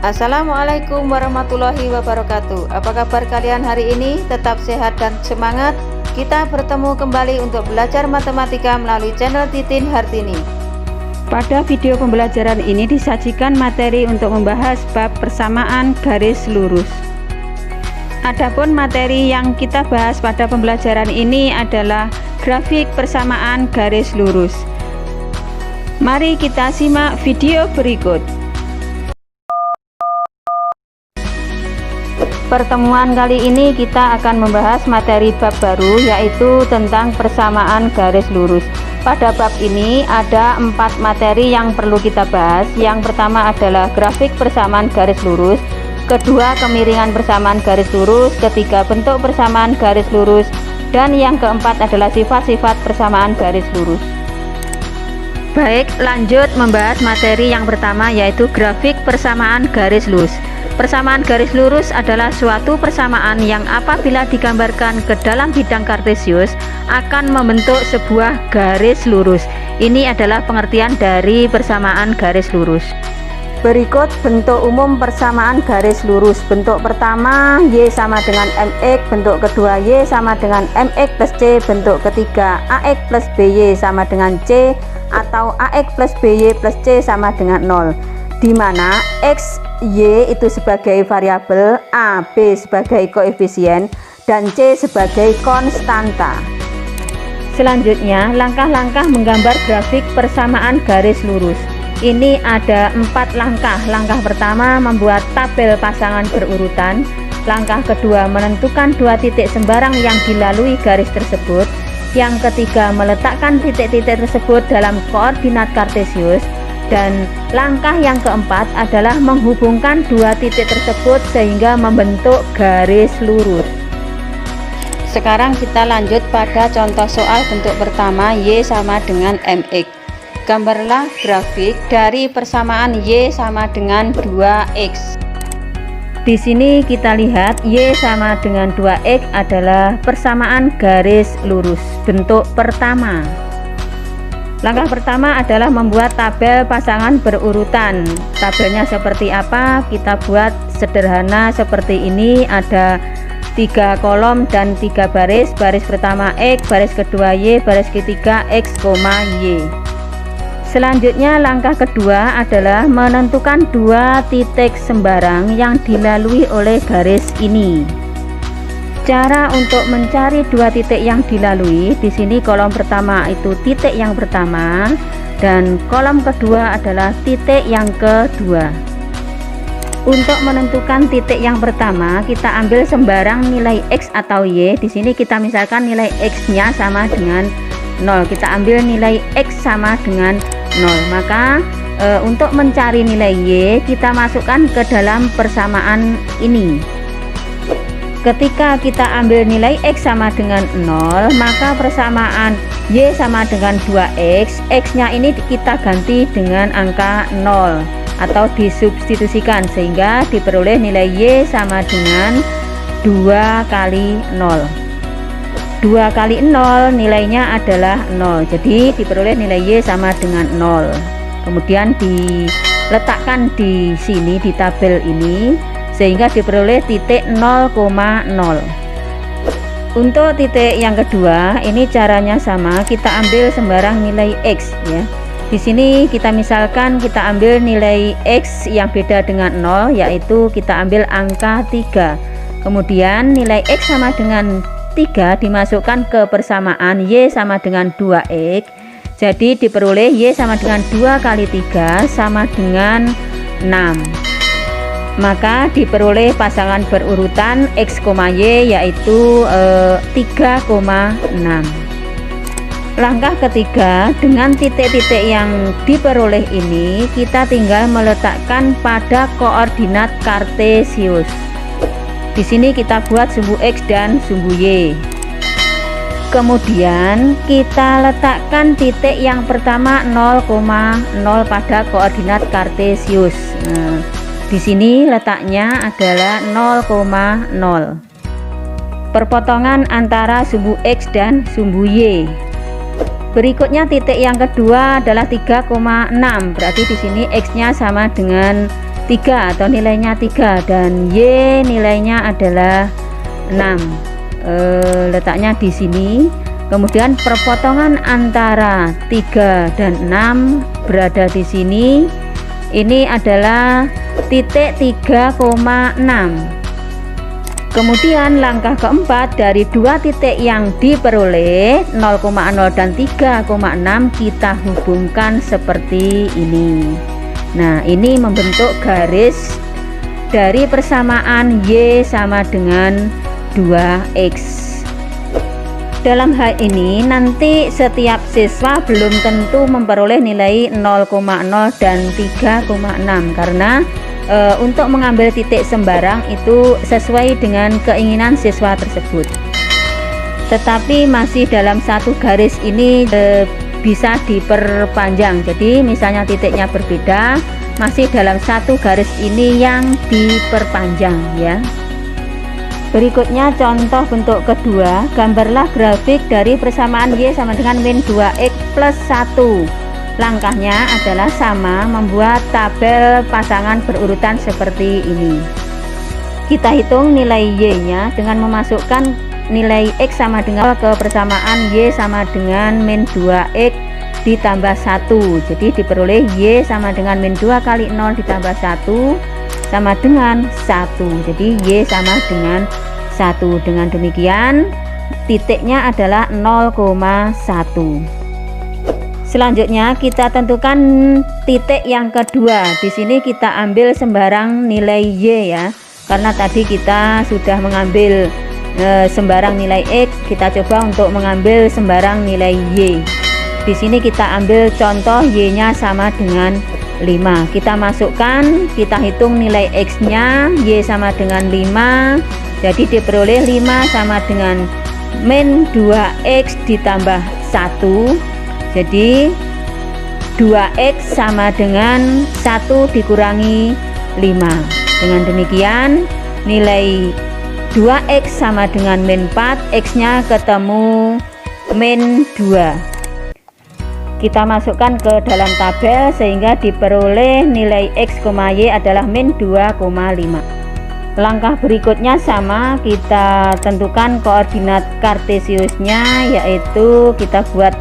Assalamualaikum warahmatullahi wabarakatuh. Apa kabar kalian hari ini? Tetap sehat dan semangat. Kita bertemu kembali untuk belajar matematika melalui channel Titin Hartini. Pada video pembelajaran ini disajikan materi untuk membahas bab persamaan garis lurus. Adapun materi yang kita bahas pada pembelajaran ini adalah grafik persamaan garis lurus. Mari kita simak video berikut. Pertemuan kali ini kita akan membahas materi bab baru, yaitu tentang persamaan garis lurus. Pada bab ini ada 4 materi yang perlu kita bahas. Yang pertama adalah grafik persamaan garis lurus, kedua kemiringan persamaan garis lurus, ketiga bentuk persamaan garis lurus, dan yang keempat adalah sifat-sifat persamaan garis lurus. Baik, lanjut membahas materi yang pertama, yaitu grafik persamaan garis lurus. Persamaan garis lurus adalah suatu persamaan yang apabila digambarkan ke dalam bidang kartesius akan membentuk sebuah garis lurus. Ini adalah pengertian dari persamaan garis lurus. Berikut bentuk umum persamaan garis lurus. Bentuk pertama Y sama dengan MX, bentuk kedua Y sama dengan MX plus C, bentuk ketiga AX plus BY sama dengan C, atau AX plus BY plus C sama dengan 0, di mana X, Y itu sebagai variabel, A, B sebagai koefisien, dan C sebagai konstanta. Selanjutnya, langkah-langkah menggambar grafik persamaan garis lurus. Ini ada 4 langkah. Langkah pertama membuat tabel pasangan berurutan. Langkah kedua menentukan 2 titik sembarang yang dilalui garis tersebut. Yang ketiga meletakkan titik-titik tersebut dalam koordinat kartesius. Dan langkah yang keempat adalah menghubungkan 2 titik tersebut sehingga membentuk garis lurus. Sekarang kita lanjut pada contoh soal bentuk pertama, Y sama dengan MX. Gambarlah grafik dari persamaan Y sama dengan 2X. Di sini kita lihat Y sama dengan 2X adalah persamaan garis lurus bentuk pertama. Langkah pertama adalah membuat tabel pasangan berurutan. Tabelnya seperti apa? Kita buat sederhana seperti ini. Ada 3 kolom dan 3 baris. Baris pertama X, baris kedua Y, baris ketiga X, Y. Selanjutnya langkah kedua adalah menentukan 2 titik sembarang yang dilalui oleh garis ini. Cara untuk mencari 2 titik yang dilalui, di sini kolom pertama itu titik yang pertama dan kolom kedua adalah titik yang kedua. Untuk menentukan titik yang pertama, kita ambil sembarang nilai X atau Y. Di sini kita misalkan nilai X-nya sama dengan 0. Kita ambil nilai X sama dengan 0. Maka untuk mencari nilai Y, kita masukkan ke dalam persamaan ini. Ketika kita ambil nilai X sama dengan 0, maka persamaan Y sama dengan 2X, X-nya ini kita ganti dengan angka 0 atau disubstitusikan sehingga diperoleh nilai Y sama dengan 2 kali 0. 2 kali 0 nilainya adalah 0, jadi diperoleh nilai Y sama dengan 0. Kemudian diletakkan di sini di tabel ini sehingga diperoleh titik 0,0. Untuk titik yang kedua, ini caranya sama. Kita ambil sembarang nilai X ya. Di sini kita misalkan kita ambil nilai X yang beda dengan 0, yaitu kita ambil angka 3. Kemudian nilai X sama dengan 3 dimasukkan ke persamaan Y sama dengan 2X. Jadi diperoleh Y sama dengan 2 kali 3 sama dengan 6. Maka diperoleh pasangan berurutan X, Y yaitu 3,6. Langkah ketiga, dengan titik-titik yang diperoleh ini kita tinggal meletakkan pada koordinat kartesius. Di sini kita buat sumbu X dan sumbu Y. Kemudian kita letakkan titik yang pertama 0,0 pada koordinat kartesius. Di sini letaknya adalah 0,0. Perpotongan antara sumbu X dan sumbu Y. Berikutnya titik yang kedua adalah 3,6. Berarti di sini X-nya sama dengan 3 atau nilainya 3 dan Y nilainya adalah 6. Letaknya di sini. Kemudian perpotongan antara 3 dan 6 berada di sini. Ini adalah titik 3,6. Kemudian langkah keempat, dari dua titik yang diperoleh 0,0 dan 3,6 kita hubungkan seperti ini. Nah, ini membentuk garis dari persamaan Y sama dengan 2X. Dalam hal ini nanti setiap siswa belum tentu memperoleh nilai 0,0 dan 3,6 karena untuk mengambil titik sembarang itu sesuai dengan keinginan siswa tersebut. Tetapi masih dalam satu garis ini bisa diperpanjang. Jadi misalnya titiknya berbeda, masih dalam satu garis ini yang diperpanjang ya. Berikutnya contoh bentuk kedua, gambarlah grafik dari persamaan Y sama dengan min 2X plus 1. Langkahnya adalah sama, membuat tabel pasangan berurutan seperti ini. Kita hitung nilai Y nya dengan memasukkan nilai X sama dengan ke persamaan Y sama dengan min 2X ditambah 1. Jadi diperoleh Y sama dengan min 2 kali 0 ditambah 1 sama dengan 1. Jadi Y sama dengan 1. Dengan demikian titiknya adalah 0,1. Selanjutnya kita tentukan titik yang kedua. Di sini kita ambil sembarang nilai Y ya. Karena tadi kita sudah mengambil sembarang nilai X, kita coba untuk mengambil sembarang nilai Y. Di sini kita ambil contoh Y-nya sama dengan 5. Kita masukkan, kita hitung nilai X-nya, Y sama dengan 5. Jadi diperoleh 5 sama dengan min 2X ditambah 1. Jadi 2X sama dengan 1 dikurangi 5. Dengan demikian nilai 2X sama dengan min 4, X-nya ketemu min 2. Kita masukkan ke dalam tabel sehingga diperoleh nilai X, Y adalah min 2,5. Langkah berikutnya sama, kita tentukan koordinat kartesiusnya, yaitu kita buat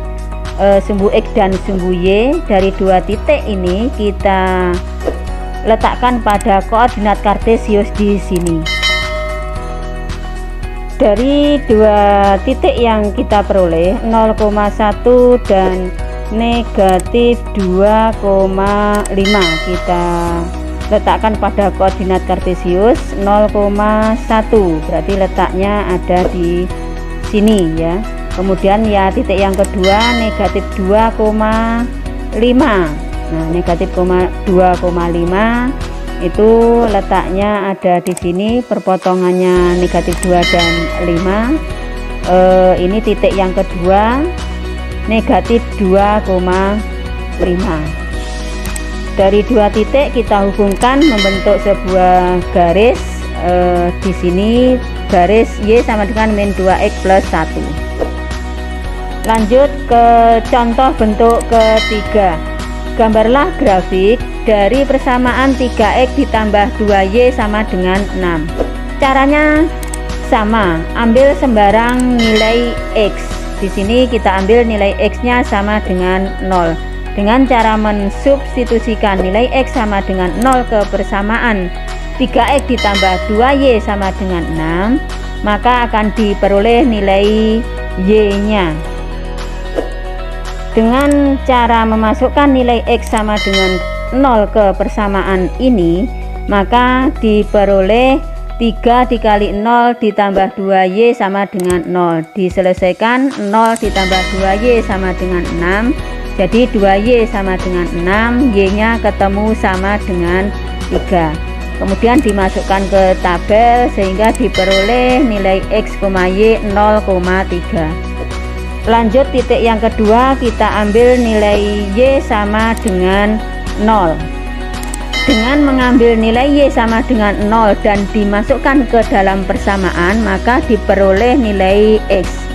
sumbu X dan sumbu Y. Dari dua titik ini kita letakkan pada koordinat kartesius di sini. Dari dua titik yang kita peroleh 0,1 dan negatif 2,5 kita letakkan pada koordinat kartesius 0,1, berarti letaknya ada di sini ya. Kemudian ya titik yang kedua negatif 2,5. Nah, negatif 2,5 itu letaknya ada di sini, perpotongannya negatif 2 dan 5. Ini titik yang kedua negatif 2,5. Dari dua titik kita hubungkan membentuk sebuah garis. Di sini garis Y sama dengan min 2X plus 1. Lanjut ke contoh bentuk ketiga. Gambarlah grafik dari persamaan 3X ditambah 2Y sama dengan 6. Caranya sama, ambil sembarang nilai X. Di sini kita ambil nilai X-nya sama dengan 0. Dengan cara mensubstitusikan nilai X sama dengan 0 ke persamaan 3X ditambah 2Y sama dengan 6, maka akan diperoleh nilai Y-nya. Dengan cara memasukkan nilai X sama dengan 0 ke persamaan ini, maka diperoleh 3 dikali 0 ditambah 2Y sama dengan 0. Diselesaikan 0 ditambah 2Y sama dengan 6. Jadi 2Y sama dengan 6, Y-nya ketemu sama dengan 3. Kemudian dimasukkan ke tabel sehingga diperoleh nilai X, Y 0,3. Lanjut titik yang kedua, kita ambil nilai Y sama dengan 0. Dengan mengambil nilai Y sama dengan 0 dan dimasukkan ke dalam persamaan, maka diperoleh nilai X.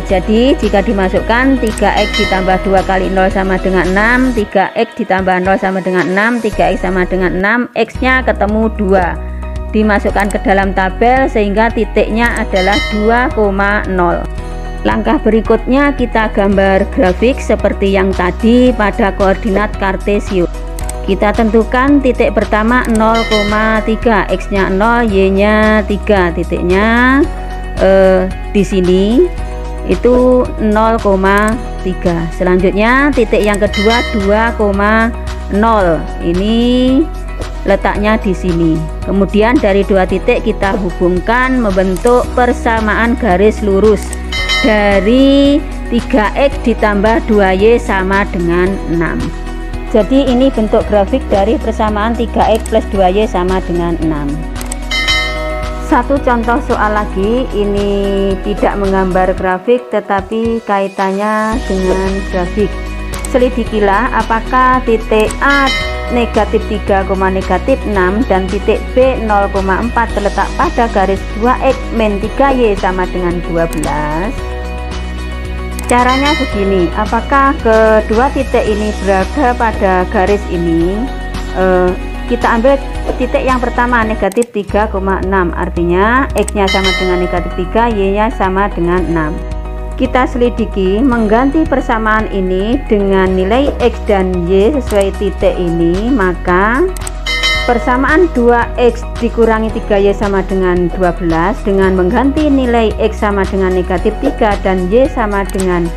Jadi jika dimasukkan 3x ditambah 2 kali 0 sama dengan 6, 3x ditambah 0 sama dengan 6, 3x sama dengan 6, x nya ketemu 2, dimasukkan ke dalam tabel sehingga titiknya adalah 2,0. Langkah berikutnya kita gambar grafik seperti yang tadi pada koordinat kartesius. Kita tentukan titik pertama 0,3, x nya 0, y nya 3, titiknya di sini itu 0,3. Selanjutnya titik yang kedua 2,0, ini letaknya di sini. Kemudian dari dua titik kita hubungkan membentuk persamaan garis lurus dari 3x ditambah 2y sama dengan 6. Jadi ini bentuk grafik dari persamaan 3x plus 2y sama dengan 6. Satu contoh soal lagi, ini tidak menggambar grafik tetapi kaitannya dengan grafik. Selidikilah apakah titik A negatif 3, negatif 6 dan titik B 0,4 terletak pada garis 2x min 3y sama dengan 12. Caranya begini, apakah kedua titik ini berada pada garis ini? Kita ambil titik yang pertama negatif 3,6, artinya x nya sama dengan negatif 3, y nya sama dengan 6. Kita selidiki mengganti persamaan ini dengan nilai x dan y sesuai titik ini, maka persamaan 2x dikurangi 3y sama dengan 12 dengan mengganti nilai x sama dengan negatif 3 dan y sama dengan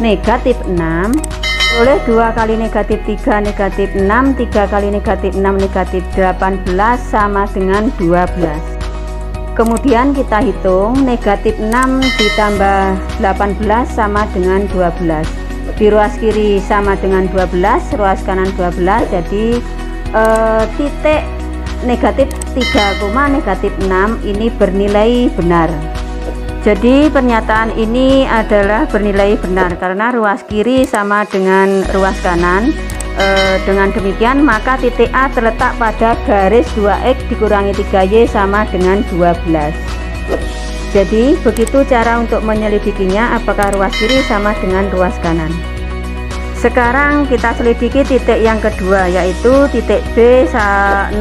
negatif 6. Oleh 2 kali negatif 3 negatif 6, 3 kali negatif 6 negatif 18 sama dengan 12. Kemudian kita hitung negatif 6 ditambah 18 sama dengan 12. Di ruas kiri sama dengan 12, ruas kanan 12, jadi titik negatif 3, negatif 6 ini bernilai benar. Jadi pernyataan ini adalah bernilai benar karena ruas kiri sama dengan ruas kanan. Dengan demikian maka titik A terletak pada garis 2x dikurangi 3y sama dengan 12. Jadi begitu cara untuk menyelidikinya apakah ruas kiri sama dengan ruas kanan. Sekarang kita selidiki titik yang kedua, yaitu titik B 0,4.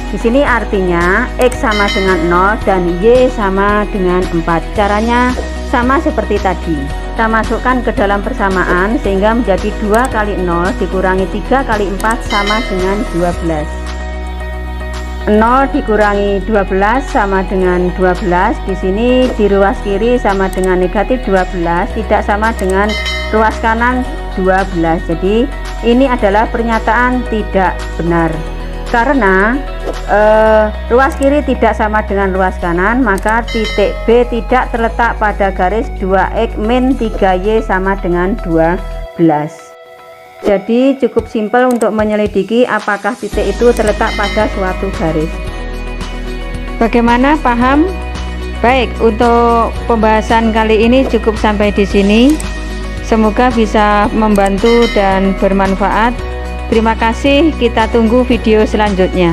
Di sini artinya x sama dengan 0 dan y sama dengan 4. Caranya sama seperti tadi. Kita masukkan ke dalam persamaan sehingga menjadi 2 kali 0 dikurangi 3 kali 4 sama dengan 12. 0 dikurangi 12 sama dengan 12. Di sini di ruas kiri sama dengan negatif 12, tidak sama dengan ruas kanan 12. Jadi ini adalah pernyataan tidak benar. Karena ruas kiri tidak sama dengan ruas kanan, maka titik B tidak terletak pada garis 2x min 3y sama dengan 12. Jadi cukup simpel untuk menyelidiki apakah titik itu terletak pada suatu garis. Bagaimana, paham? Baik, untuk pembahasan kali ini cukup sampai di sini. Semoga bisa membantu dan bermanfaat. Terima kasih, kita tunggu video selanjutnya.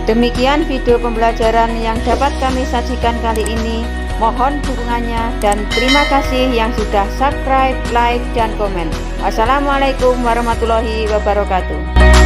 Demikian video pembelajaran yang dapat kami sajikan kali ini. Mohon dukungannya dan terima kasih yang sudah subscribe, like, dan komen. Wassalamualaikum warahmatullahi wabarakatuh.